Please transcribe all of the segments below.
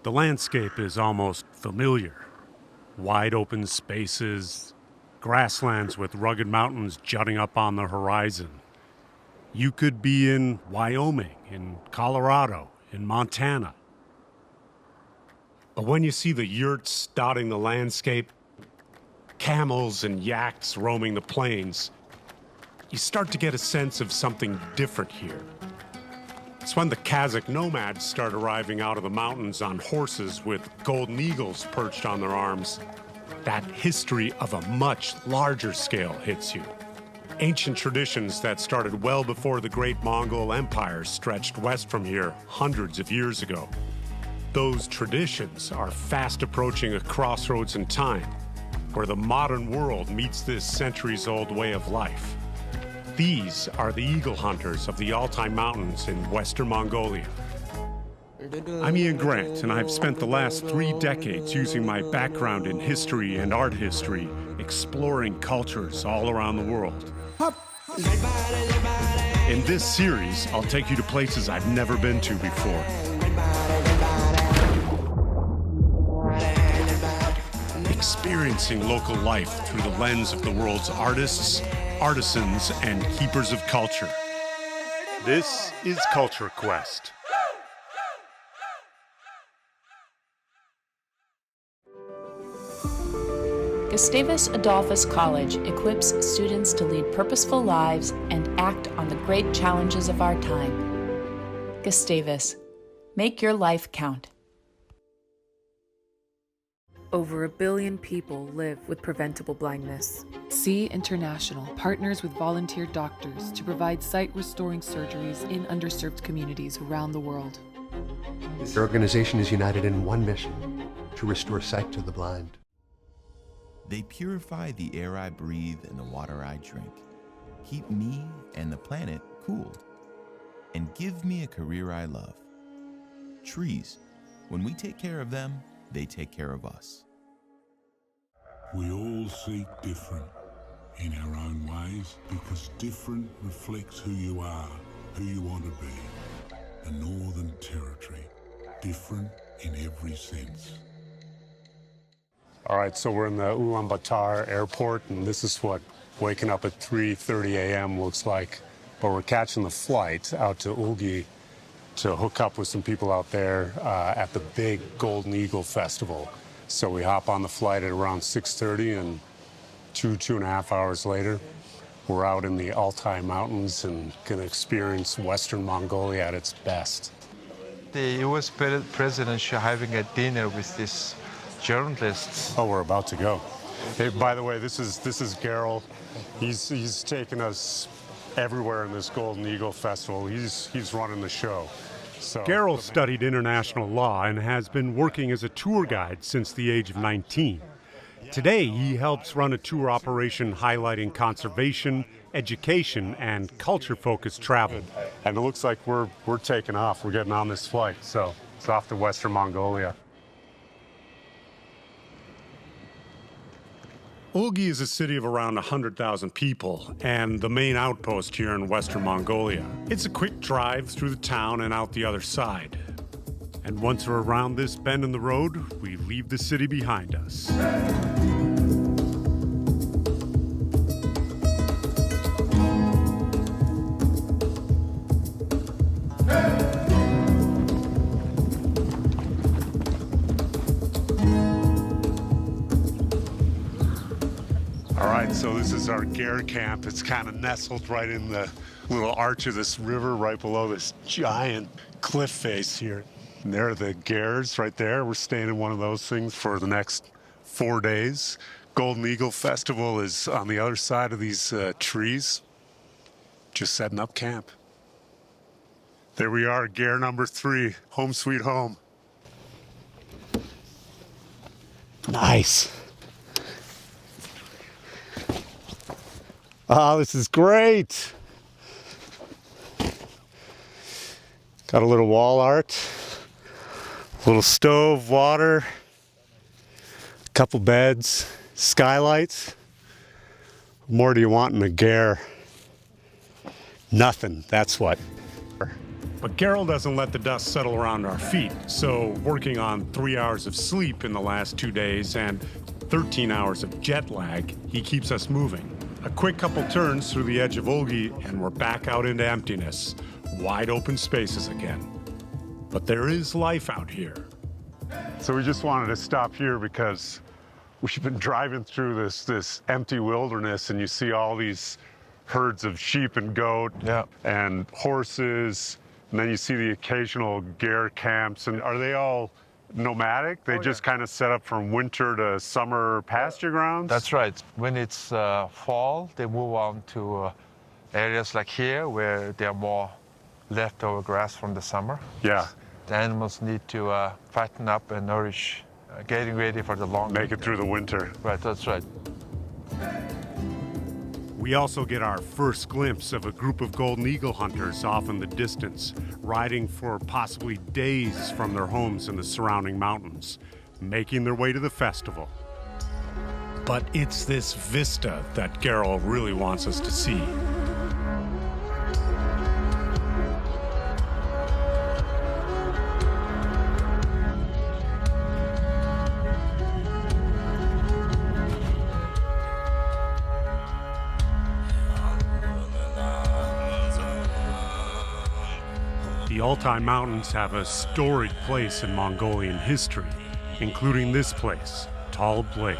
The landscape is almost familiar. Wide open spaces, grasslands with rugged mountains jutting up on the horizon. You could be in Wyoming, in Colorado, in Montana. But when you see the yurts dotting the landscape, camels and yaks roaming the plains, you start to get a sense of something different here. It's when the Kazak nomads start arriving out of the mountains on horses with golden eagles perched on their arms. That history of a much larger scale hits you. Ancient traditions that started well before the great Mongol Empire stretched west from here hundreds of years ago. Those traditions are fast approaching a crossroads in time, where the modern world meets this centuries-old way of life. These are the eagle hunters of the Altai Mountains in Western Mongolia. I'm Ian Grant, and I've spent the last 3 decades using my background in history and art history, exploring cultures all around the world. In this series, I'll take you to places I've never been to before. Experiencing local life through the lens of the world's artists, artisans, and keepers of culture. This is Culture Quest. Gustavus Adolphus College equips students to lead purposeful lives and act on the great challenges of our time. Gustavus, make your life count. Over 1 billion people live with preventable blindness. SEE International partners with volunteer doctors to provide sight-restoring surgeries in underserved communities around the world. This organization is united in one mission: to restore sight to the blind. They purify the air I breathe and the water I drink, keep me and the planet cool, and give me a career I love. Trees, when we take care of them, they take care of us. We all seek different in our own ways, because different reflects who you are, who you want to be. The Northern Territory, different in every sense. All right, so we're in the Ulaanbaatar airport, and this is what waking up at 3:30 a.m. looks like. But we're catching the flight out to Ulgi to hook up with some people out there at the big Golden Eagle Festival. So we hop on the flight at around 6:30, and 2.5 hours later, we're out in the Altai Mountains and gonna experience Western Mongolia at its best. The US president having a dinner with these journalists. Oh, we're about to go. Hey, by the way, this is Gerald. He's taken us everywhere in this Golden Eagle Festival. He's running the show. So Gerald studied international law and has been working as a tour guide since the age of 19. Today, he helps run a tour operation highlighting conservation, education, and culture-focused travel. And it looks like we're taking off. We're getting on this flight, so it's off to Western Mongolia. Ulgi is a city of around 100,000 people and the main outpost here in Western Mongolia. It's a quick drive through the town and out the other side. And once we're around this bend in the road, we leave the city behind us. So this is our Gare camp. It's kind of nestled right in the little arch of this river right below this giant cliff face here. And there are the Gares right there. We're staying in one of those things for the next 4 days. Golden Eagle Festival is on the other side of these trees. Just setting up camp. There we are, Gare number 3, home sweet home. Nice. Oh, this is great. Got a little wall art, a little stove, water, a couple beds, skylights. What more do you want in a Gare? Nothing, that's what. But Geralt doesn't let the dust settle around our feet, so working on 3 hours of sleep in the last 2 days and 13 hours of jet lag, he keeps us moving. A quick couple turns through the edge of Olgi and we're back out into emptiness, wide open spaces again. But there is life out here. So we just wanted to stop here because we've been driving through this empty wilderness and you see all these herds of sheep and goat and horses, and then you see the occasional ger camps. And are they all nomadic? They just kind of set up from winter to summer pasture grounds? That's right. When it's fall, they move on to areas like here where there are more leftover grass from the summer. Yeah. The animals need to fatten up and nourish, getting ready for the long Make it through the winter. Right, that's right. We also get our first glimpse of a group of golden eagle hunters off in the distance, riding for possibly days from their homes in the surrounding mountains, making their way to the festival. But it's this vista that Geralt really wants us to see. The Altai Mountains have a storied place in Mongolian history, including this place, Tall Lake.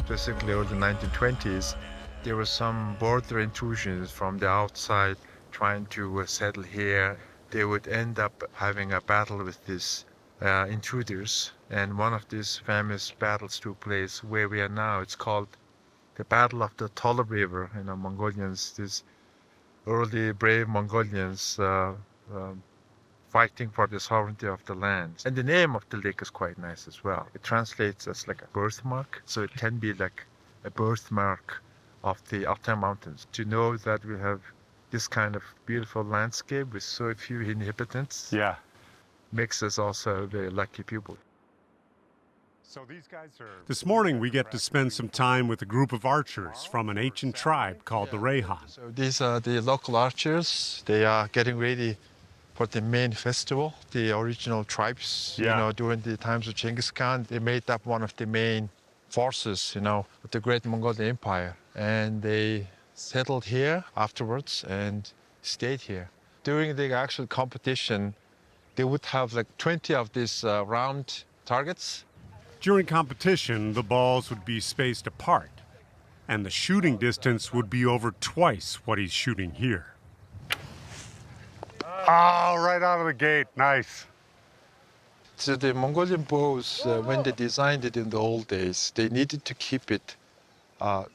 Basically, over the 1920s, there were some border intrusions from the outside trying to settle here. They would end up having a battle with these intruders, and one of these famous battles took place where we are now. It's called the Battle of the Tall River. Mongolians, these early brave Mongolians fighting for the sovereignty of the land. And the name of the lake is quite nice as well. It translates as like a birthmark, so it can be like a birthmark of the Altai Mountains. To know that we have this kind of beautiful landscape with so few inhabitants makes us also very lucky people. So this morning we get to spend some time with a group of archers from an ancient tribe called the Rehan. So these are the local archers. They are getting ready for the main festival. The original tribes, during the times of Genghis Khan, they made up one of the main forces, of the great Mongolian Empire. And they settled here afterwards and stayed here. During the actual competition, they would have like 20 of these round targets. During competition, the balls would be spaced apart, and the shooting distance would be over twice what he's shooting here. Oh, right out of the gate. Nice. So the Mongolian bows, when they designed it in the old days, they needed to keep it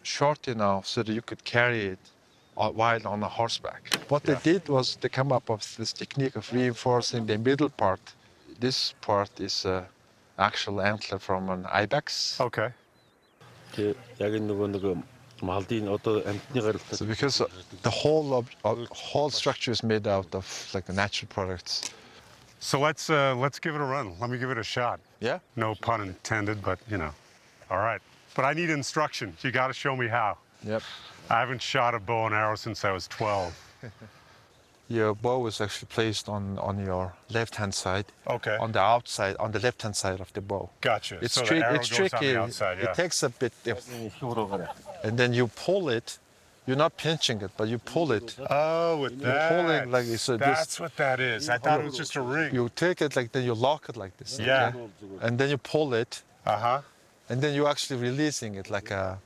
short enough so that you could carry it while on a horseback. What they did was they come up with this technique of reinforcing the middle part. This part is actual antler from an ibex. Okay. So because the whole structure is made out of like natural products. So let's give it a run. Let me give it a shot. Yeah? No pun intended, but All right. But I need instruction. You got to show me how. Yep. I haven't shot a bow and arrow since I was 12. Your bow is actually placed on your left-hand side. Okay. On the outside, on the left-hand side of the bow. Gotcha. It's so the arrow it's goes tricky. On the outside, It takes a bit, and then you pull it. You're not pinching it, but you pull it. Oh, with that. You're pulling like so. That's what that is. I thought it was just a ring. You take it like then you lock it like this. Yeah. Okay? And then you pull it. Uh-huh. And then you're actually releasing it like a.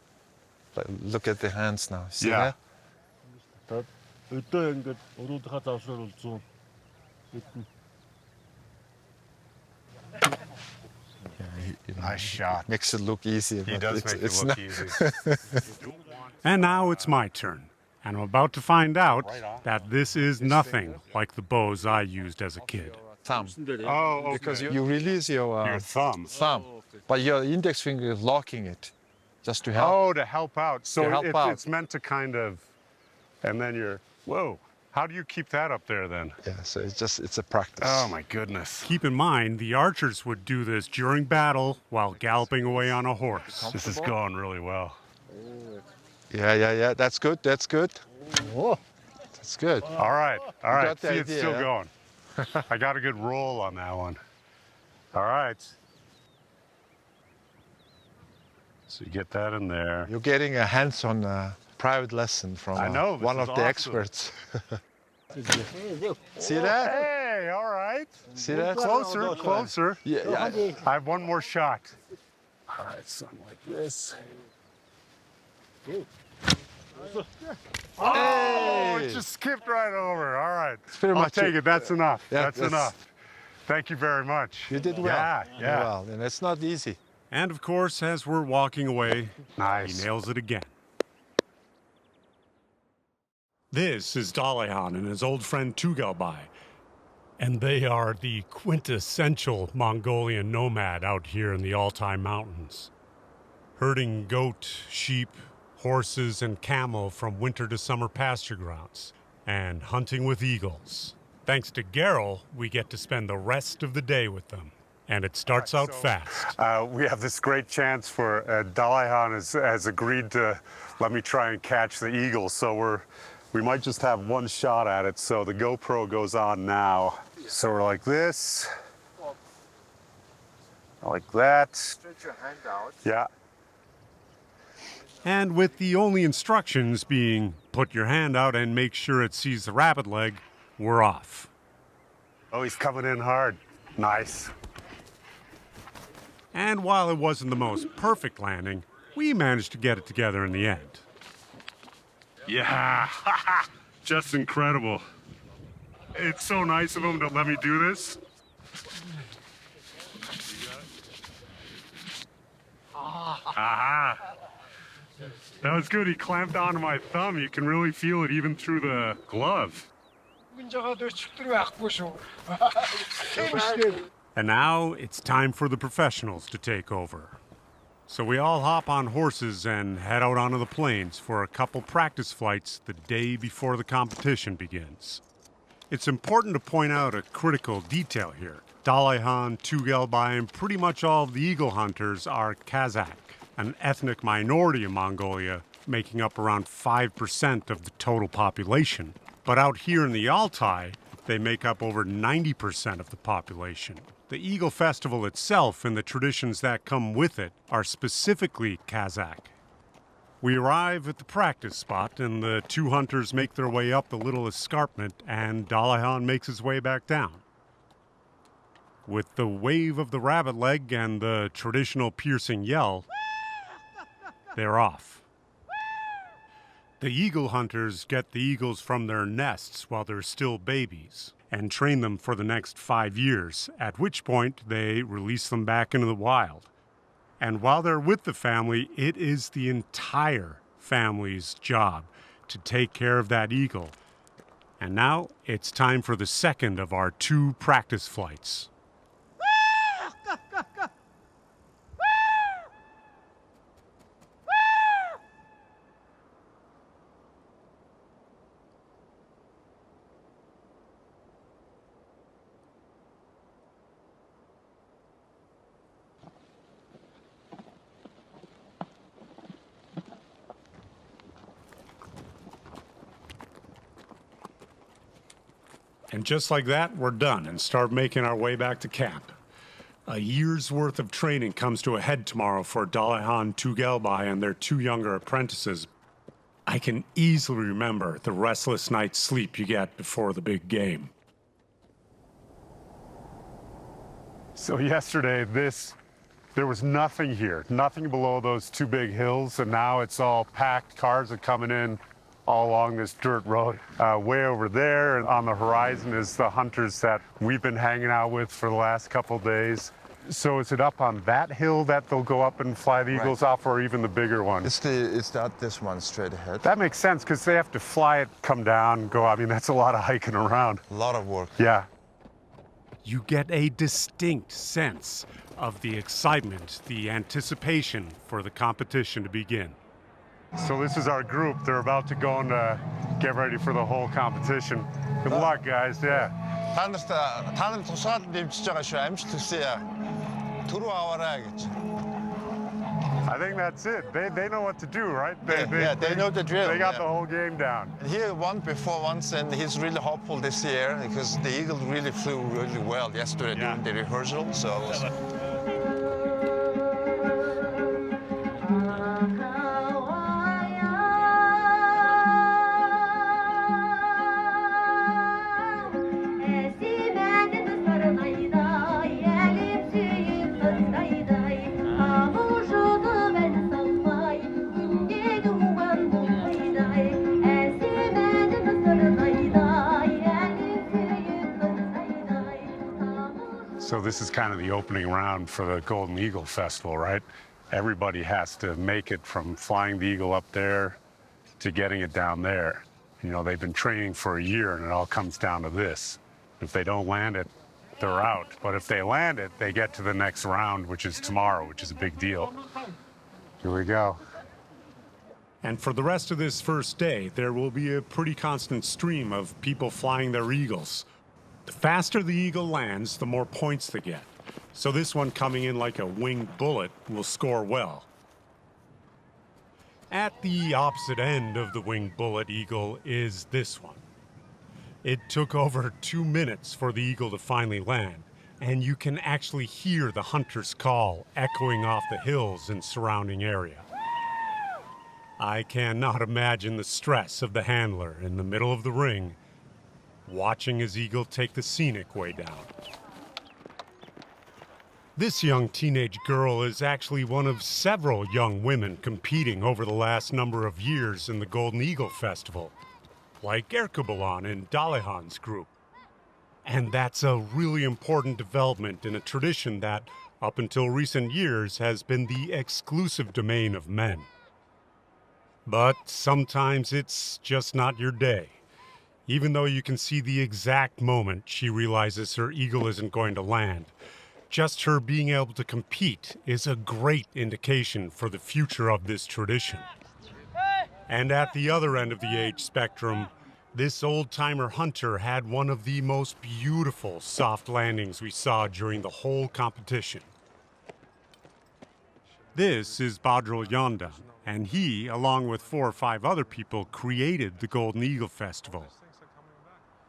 Look at the hands now. See Yeah. that? Nice shot. Makes it look easy. He does make it look easy. And now it's my turn. And I'm about to find out that this is nothing like the bows I used as a kid. Thumb. Oh, okay. Because you release your thumb. But your index finger is locking it, just to help. Oh, to help out. So To help out. It's meant to kind of, and then whoa. How do you keep that up there then? Yeah, so it's a practice. Oh my goodness. Keep in mind, the archers would do this during battle while galloping away on a horse. This is going really well. Yeah. That's good. That's good. Whoa. It's good. All right. got the See, it's idea, still huh? going. I got a good roll on that one. All right. So you get that in there. You're getting a hands-on private lesson from I know, this one is of the awesome. experts. See that? Hey, all right. See that? Closer, closer. Yeah. I have one more shot. All right, something like this. Oh, it just skipped right over. All right. pretty I'll much take it. That's enough. Yeah, that's enough. Thank you very much. You did well. Yeah, yeah. Well, and it's not easy. And of course, as we're walking away, Nice. he nails it again. This is Dalehan and his old friend Tugelbai. And they are the quintessential Mongolian nomad out here in the Altai Mountains. Herding goat, sheep, horses, and camel from winter to summer pasture grounds. And hunting with eagles. Thanks to Geralt, we get to spend the rest of the day with them. And it starts out fast. We have this great chance for Dalehan has agreed to let me try and catch the eagle. So we might just have one shot at it. So the GoPro goes on now. So we're like this, like that. Stretch your hand out. Yeah. And with the only instructions being put your hand out and make sure it sees the rabbit leg, we're off. Oh, he's coming in hard. Nice. And while it wasn't the most perfect landing, we managed to get it together in the end. Yeah, just incredible. It's so nice of him to let me do this. Aha. That was good. He clamped onto my thumb. You can really feel it even through the glove. And now it's time for the professionals to take over. So we all hop on horses and head out onto the plains for a couple practice flights the day before the competition begins. It's important to point out a critical detail here. Dalehan, Tugelbai, and pretty much all of the eagle hunters are Kazak, an ethnic minority in Mongolia, making up around 5% of the total population. But out here in the Altai, they make up over 90% of the population. The Eagle Festival itself and the traditions that come with it are specifically Kazak. We arrive at the practice spot, and the two hunters make their way up the little escarpment, and Dalehan makes his way back down. With the wave of the rabbit leg and the traditional piercing yell, they're off. The eagle hunters get the eagles from their nests while they're still babies and train them for the next 5 years, at which point they release them back into the wild. And while they're with the family, it is the entire family's job to take care of that eagle. And now it's time for the second of our 2 practice flights. And just like that, we're done and start making our way back to camp. A year's worth of training comes to a head tomorrow for Dalehan, Tugelbai, and their 2 younger apprentices. I can easily remember the restless night's sleep you get before the big game. So yesterday, there was nothing here, nothing below those 2 big hills, and now it's all packed. Cars are coming in all along this dirt road. Way over there and on the horizon is the hunters that we've been hanging out with for the last couple days. So is it up on that hill that they'll go up and fly the eagles off, or even the bigger one? It's not this one straight ahead. That makes sense, because they have to fly it, come down, go. I mean, that's a lot of hiking around. A lot of work. Yeah. You get a distinct sense of the excitement, the anticipation for the competition to begin. So this is our group. They're about to go and get ready for the whole competition. Good luck, guys. Yeah. I think that's it. They know what to do, right? They know the drill. They got the whole game down. He won before once, and he's really hopeful this year because the eagle really flew really well yesterday during the rehearsal. So. So this is kind of the opening round for the Golden Eagle Festival, right? Everybody has to make it from flying the eagle up there to getting it down there. You know, they've been training for a year, and it all comes down to this. If they don't land it, they're out. But if they land it, they get to the next round, which is tomorrow, which is a big deal. Here we go. And for the rest of this first day, there will be a pretty constant stream of people flying their eagles. The faster the eagle lands, the more points they get. So this one coming in like a winged bullet will score well. At the opposite end of the winged bullet eagle is this one. It took over 2 minutes for the eagle to finally land, and you can actually hear the hunter's call echoing off the hills and surrounding area. I cannot imagine the stress of the handler in the middle of the ring, watching his eagle take the scenic way down. This young teenage girl is actually one of several young women competing over the last number of years in the Golden Eagle Festival, like Erkubalan and Dalehan's group. And that's a really important development in a tradition that, up until recent years, has been the exclusive domain of men. But sometimes it's just not your day. Even though you can see the exact moment she realizes her eagle isn't going to land, just her being able to compete is a great indication for the future of this tradition. And at the other end of the age spectrum, this old-timer hunter had one of the most beautiful soft landings we saw during the whole competition. This is Badrul Yondan, and he, along with 4 or 5 other people, created the Golden Eagle Festival.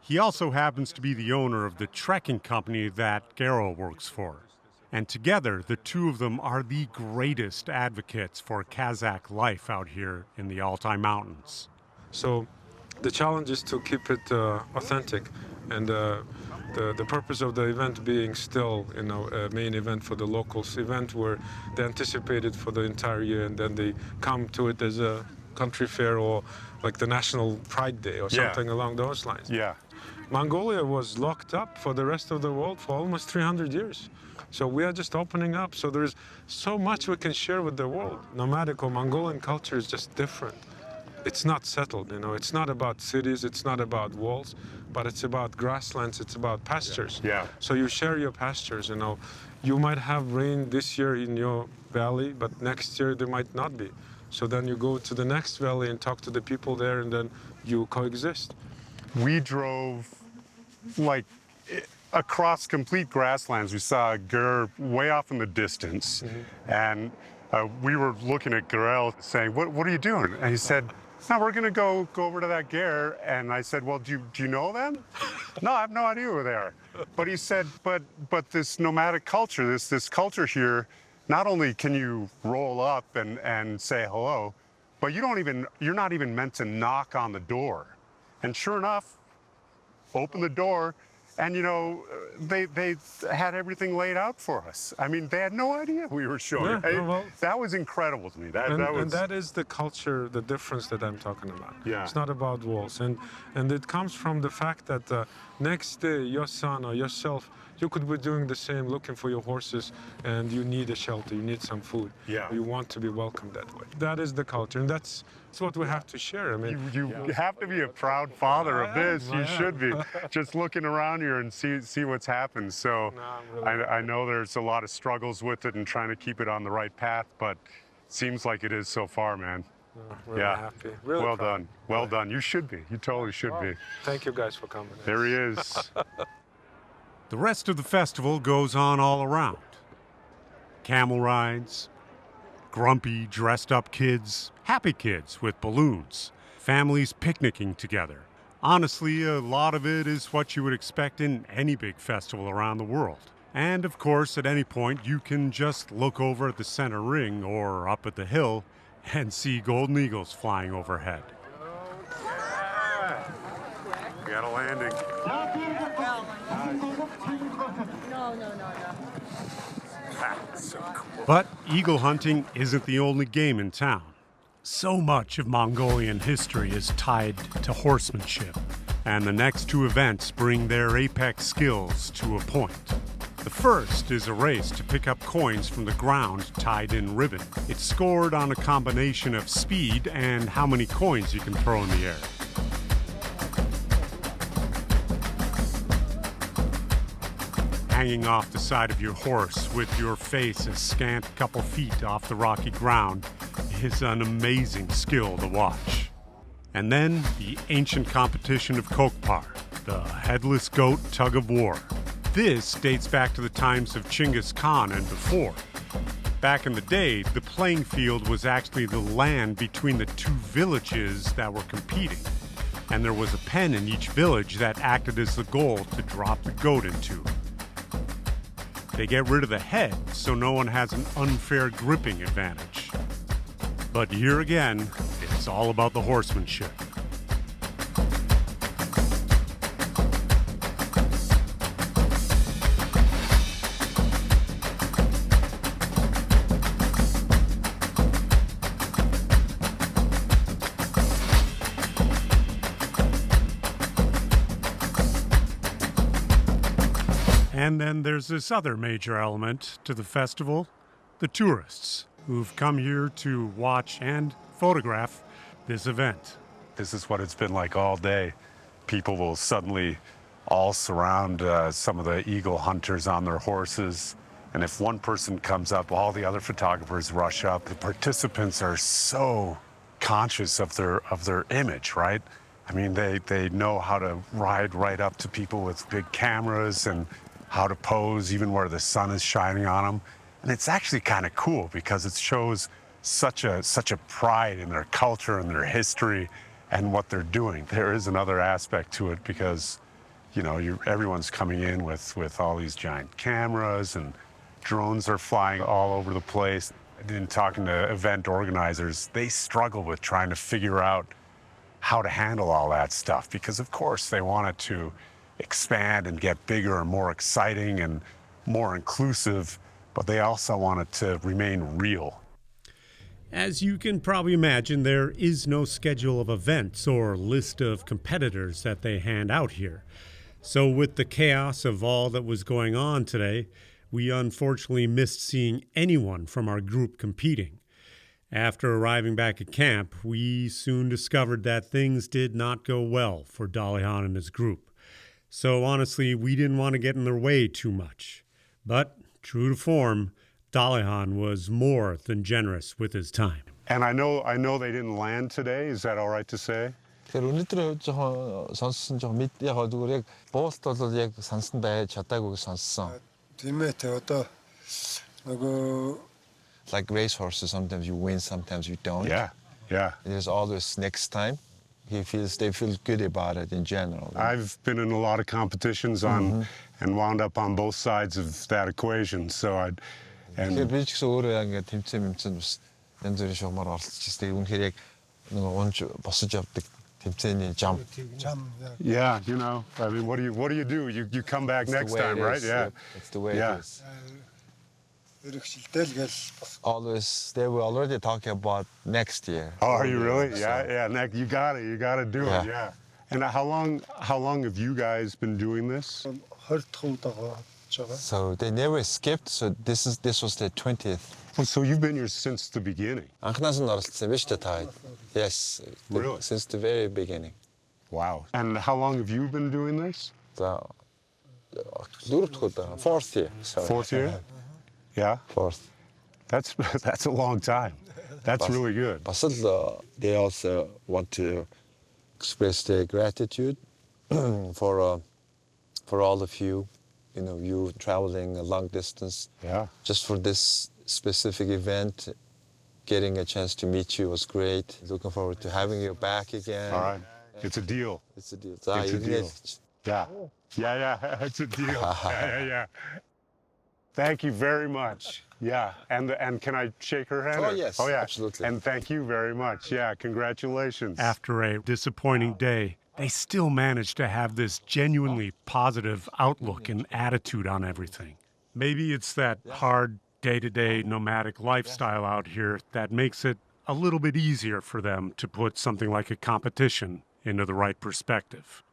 He also happens to be the owner of the trekking company that Gero works for. And together, the two of them are the greatest advocates for Kazak life out here in the Altai Mountains. So the challenge is to keep it authentic, and the purpose of the event being still, a main event for the locals, event where they anticipate it for the entire year, and then they come to it as a country fair or like the National Pride Day or something along those lines. Yeah. Mongolia was locked up for the rest of the world for almost 300 years. So we are just opening up. So there's so much we can share with the world. Nomadic or Mongolian culture is just different. It's not settled, It's not about cities, it's not about walls, but it's about grasslands, it's about pastures. Yeah. So you share your pastures, You might have rain this year in your valley, but next year there might not be. So then you go to the next valley and talk to the people there, and then you coexist. We drove like across complete grasslands. We saw a gur way off in the distance, and we were looking at Gurel saying, what are you doing? And he said, no, we're gonna go over to that ger. And I said, well, do you know them? No, I have no idea who they are. But he said, but this nomadic culture, this culture here, not only can you roll up and say hello, but you're not even meant to knock on the door. And sure enough, open the door, and they had everything laid out for us. I mean, they had no idea we were showing. Yeah, that was incredible to me. And that is the culture, the difference that I'm talking about. Yeah. It's not about walls, and it comes from the fact that next day your son or yourself, you could be doing the same, looking for your horses, and you need a shelter, you need some food. Yeah. You want to be welcomed that way. That is the culture, and that's what we have to share. I mean, you have to be a proud father of this. You should be. Just looking around here and see what's happened. So I know there's a lot of struggles with it and trying to keep it on the right path, but it seems like it is so far, man. Really happy. Really well proud. done. Well done. You should be. You totally should be. Thank you guys for coming. There he is. The rest of the festival goes on all around. Camel rides, Grumpy, dressed-up kids, happy kids with balloons, families picnicking together. Honestly, a lot of it is what you would expect in any big festival around the world. And of course, at any point, you can just look over at the center ring or up at the hill and see golden eagles flying overhead. Yeah. We got a landing. No. So cool. But eagle hunting isn't the only game in town. So much of Mongolian history is tied to horsemanship, and the next two events bring their apex skills to a point. The first is a race to pick up coins from the ground tied in ribbon. It's scored on a combination of speed and how many coins you can throw in the air. Hanging off the side of your horse with your face a scant couple feet off the rocky ground is an amazing skill to watch. And then the ancient competition of Kokpar, the headless goat tug of war. This dates back to the times of Chinggis Khan and before. Back in the day, the playing field was actually the land between the two villages that were competing. And there was a pen in each village that acted as the goal to drop the goat into. They get rid of the head so no one has an unfair gripping advantage. But here again, it's all about the horsemanship. And then there's this other major element to the festival, the tourists who've come here to watch and photograph this event. This is what it's been like all day. People will suddenly all surround some of the eagle hunters on their horses. And if one person comes up, all the other photographers rush up. The participants are so conscious of their image, right? I mean, they know how to ride right up to people with big cameras and how to pose even where the sun is shining on them. And it's actually kind of cool because it shows such a pride in their culture and their history and what they're doing. There is another aspect to it because, you know, everyone's coming in with all these giant cameras and drones are flying all over the place. And in talking to event organizers, they struggle with trying to figure out how to handle all that stuff because, of course, they want it to expand and get bigger and more exciting and more inclusive, but they also want it to remain real. As you can probably imagine, there is no schedule of events or list of competitors that they hand out here. So with the chaos of all that was going on today, we unfortunately missed seeing anyone from our group competing. After arriving back at camp, we soon discovered that things did not go well for Dalihan and his group. So honestly, we didn't want to get in their way too much. But true to form, Dalihan was more than generous with his time. And I know they didn't land today. Is that all right to say? өнөөдөр жоохон сонссон жоохон мэд яг зүгээр яг буулт бол яг сансан байж чадаагүй сонссон. Тийм ээ тэ одоо нөгөө Like race horses, sometimes you win, sometimes you don't. Yeah. There's always next time. They feel good about it in general. I've been in a lot of competitions and wound up on both sides of that equation. So Тэгэхээр би ч гэсэн өөрөө ингээд тэмцээн бас янз бүрийн шугамар оролцож байгаа. Үнэхээр яг нөгөө унж босож явдаг тэмцээний jump. Yeah, you know, I mean, what do you do? You come back next time, right? Yeah. That's the way it is. Always, they were already talking about next year. Oh, are you really? Yeah. You got to do it. Yeah. And how long have you guys been doing this? So they never skipped. So this was the 20th. Oh, so you've been here since the beginning? Анхнаас нь оролцсон биз дээ. Yes. Really? Since the very beginning. Wow. And how long have you been doing this? Fourth year. Sorry. Fourth year? Yeah. Fourth. That's a long time. That's really good. They also want to express their gratitude for all of you. You know, you traveling a long distance. Yeah. Just for this specific event, Getting a chance to meet you was great. Looking forward to having you back again. All right. It's a deal. It's a deal. It's a deal. Yeah. Yeah. It's a deal. Yeah. Thank you very much. Yeah. And can I shake her hand? Oh, yes. Oh, yeah. Absolutely. And thank you very much. Yeah. Congratulations. After a disappointing day, they still managed to have this genuinely positive outlook and attitude on everything. Maybe it's that hard day-to-day nomadic lifestyle out here that makes it a little bit easier for them to put something like a competition into the right perspective.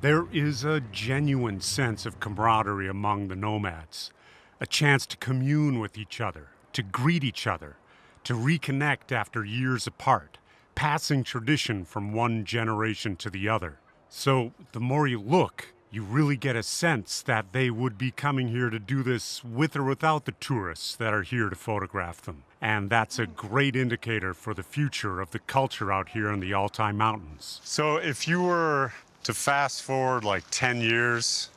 There is a genuine sense of camaraderie among the nomads, a chance to commune with each other, to greet each other, to reconnect after years apart, passing tradition from one generation to the other. So the more you look, you really get a sense that they would be coming here to do this with or without the tourists that are here to photograph them. And that's a great indicator for the future of the culture out here in the Altai Mountains. So if you were to fast forward like 10 years,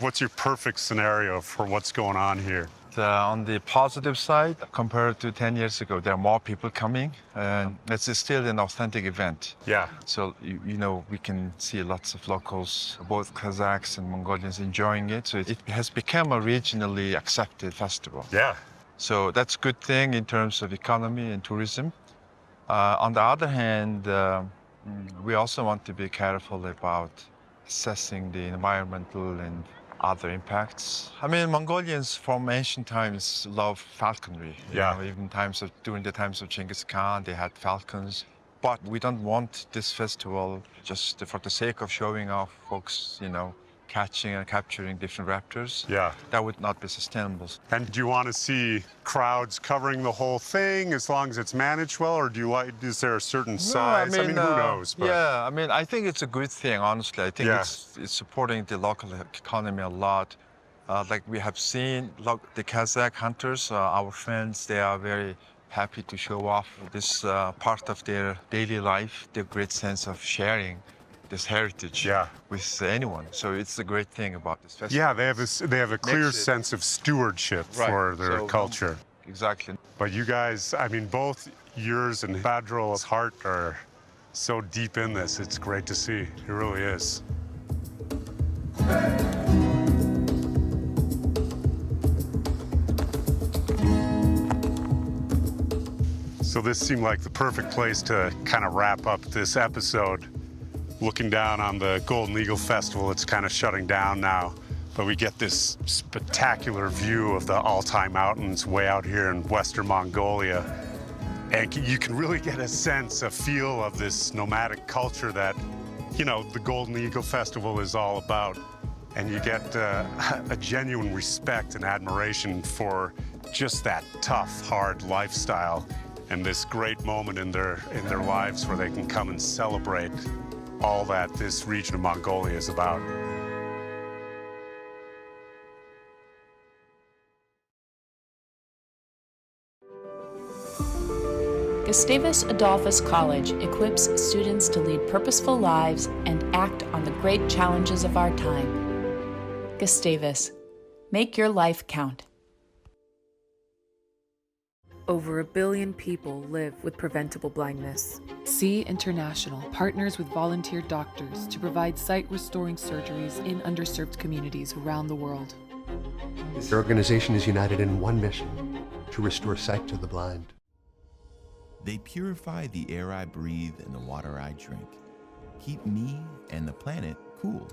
what's your perfect scenario for what's going on here? On the positive side, compared to 10 years ago, there are more people coming, and it's still an authentic event. Yeah. So, we can see lots of locals, both Kazakhs and Mongolians, enjoying it. So it has become a regionally accepted festival. Yeah. So that's a good thing in terms of economy and tourism. On the other hand, we also want to be careful about assessing the environmental and other impacts. I mean, Mongolians from ancient times love falconry. Even during the times of Genghis Khan, they had falcons. But we don't want this festival just for the sake of showing off folks, catching and capturing different raptors. Yeah. That would not be sustainable. And do you want to see crowds covering the whole thing as long as it's managed well, or is there a certain size? I mean, who knows? But... Yeah, I think it's a good thing, honestly. I think it's supporting the local economy a lot. Like we have seen the Kazak hunters, our friends, they are very happy to show off this part of their daily life, their great sense of sharing this heritage with anyone. So it's a great thing about this festival. Yeah, they have a clear sense of stewardship for their culture. Exactly. But you guys, both yours and Badrol's heart are so deep in this. It's great to see. It really is. So this seemed like the perfect place to kind of wrap up this episode. Looking down on the Golden Eagle Festival, it's kind of shutting down now, but we get this spectacular view of the Altai Mountains way out here in Western Mongolia. And you can really get a feel of this nomadic culture that, the Golden Eagle Festival is all about. And you get a genuine respect and admiration for just that tough, hard lifestyle and this great moment in their lives where they can come and celebrate all that this region of Mongolia is about. Gustavus Adolphus College equips students to lead purposeful lives and act on the great challenges of our time. Gustavus, make your life count. Over 1 billion people live with preventable blindness. See International partners with volunteer doctors to provide sight-restoring surgeries in underserved communities around the world. This organization is united in one mission: to restore sight to the blind. They purify the air I breathe and the water I drink, keep me and the planet cool,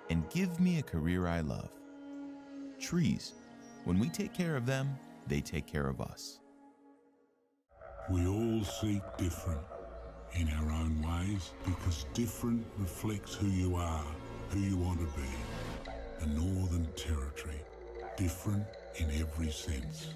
and give me a career I love. Trees, when we take care of them, they take care of us. We all seek different in our own ways because different reflects who you are, who you want to be. The Northern Territory, different in every sense.